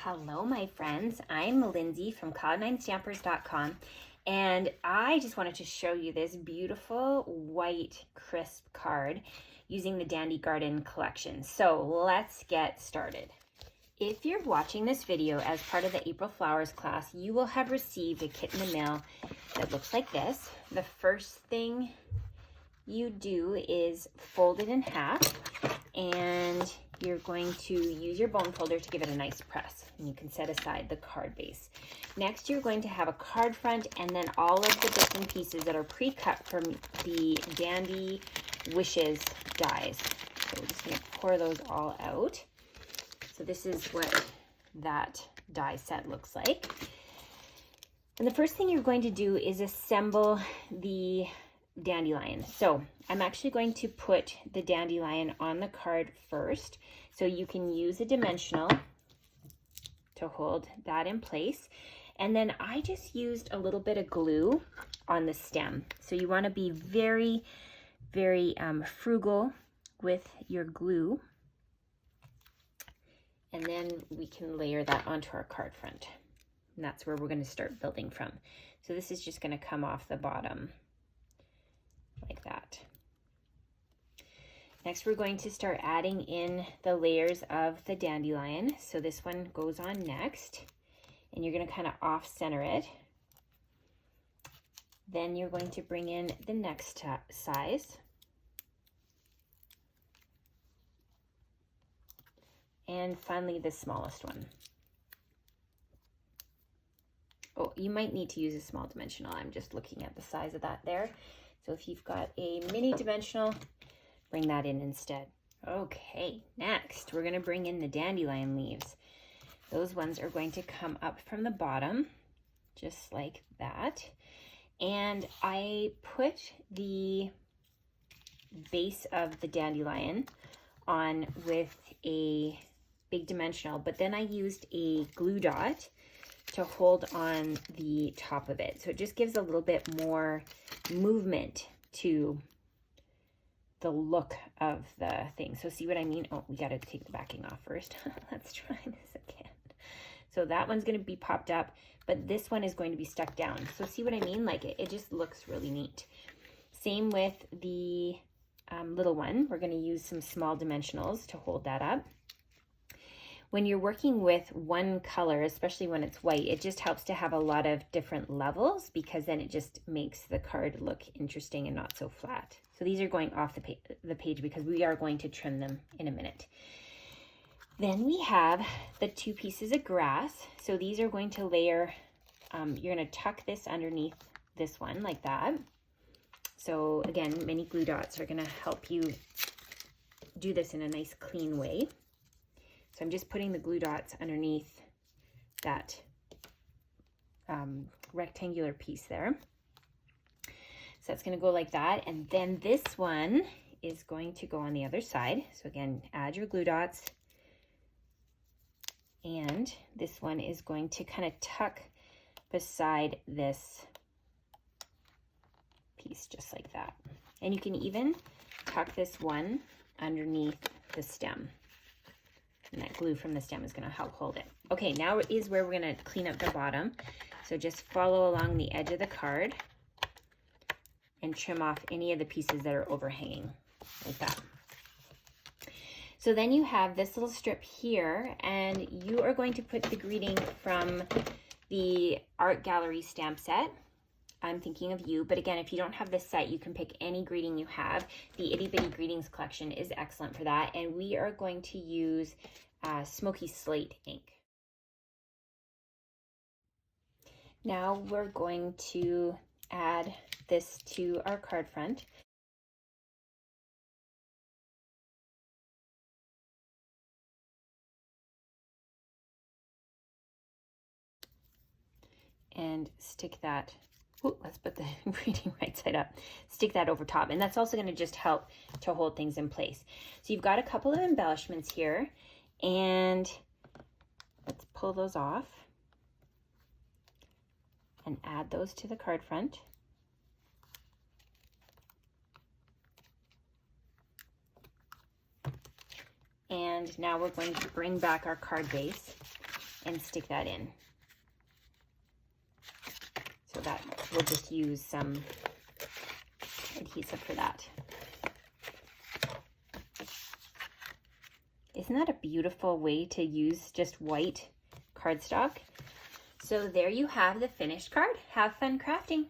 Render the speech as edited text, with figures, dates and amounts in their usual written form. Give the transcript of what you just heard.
Hello, my friends. I'm Lindsay from Cloud9Stampers.com, and I just wanted to show you this beautiful white crisp card using the Dandy Garden collection. So let's get started. If you're watching this video as part of the April Flowers class, you will have received a kit in the mail that looks like this. The first thing you do is fold it in half, and you're going to use your bone folder to give it a nice press, and you can set aside the card base. Next, you're going to have a card front and then all of the bits and pieces that are pre-cut from the Dandy Wishes dies. So we're just going to pour those all out. So this is what that die set looks like. And the first thing you're going to do is assemble the dandelion. So I'm actually going to put the dandelion on the card first, so you can use a dimensional to hold that in place. And then I just used a little bit of glue on the stem. So you want to be very, very frugal with your glue. And then we can layer that onto our card front. And that's where we're going to start building from. So this is just going to come off the bottom like that. Next, we're going to start adding in the layers of the dandelion. So this one goes on next, and you're going to kind of off center it. Then you're going to bring in the next size. And finally, the smallest one. Oh, you might need to use a small dimensional. I'm just looking at the size of that there. So if you've got a mini dimensional, bring that in instead. Okay, next we're going to bring in the dandelion leaves. Those ones are going to come up from the bottom, just like that. And I put the base of the dandelion on with a big dimensional, but then I used a glue dot to hold on the top of it. So it just gives a little bit more movement to the look of the thing. So see what I mean? Oh, we got to take the backing off first. Let's try this again. So that one's going to be popped up, but this one is going to be stuck down. So see what I mean? Like it just looks really neat. Same with the little one. We're going to use some small dimensionals to hold that up. When you're working with one color, especially when it's white, it just helps to have a lot of different levels, because then it just makes the card look interesting and not so flat. So these are going off the page because we are going to trim them in a minute. Then we have the two pieces of grass. So these are going to layer, you're going to tuck this underneath this one like that. So again, mini glue dots are going to help you do this in a nice clean way. So I'm just putting the glue dots underneath that rectangular piece there. So that's going to go like that. And then this one is going to go on the other side. So again, add your glue dots. And this one is going to kind of tuck beside this piece just like that. And you can even tuck this one underneath the stem. And that glue from the stem is going to help hold it. Okay, now is where we're going to clean up the bottom. So just follow along the edge of the card and trim off any of the pieces that are overhanging like that. So then you have this little strip here, and you are going to put the greeting from the Art Gallery stamp set. I'm thinking of you, but again, if you don't have this set, you can pick any greeting you have. The Itty Bitty Greetings collection is excellent for that, and we are going to use Smoky Slate ink. Now we're going to add this to our card front. And stick that, let's put the greeting right side up, stick that over top. And that's also going to just help to hold things in place. So you've got a couple of embellishments here, and let's pull those off and add those to the card front. And now we're going to bring back our card base. and stick that in. So that we'll just use some adhesive for that. Isn't that a beautiful way to use just white cardstock? So there you have the finished card. Have fun crafting.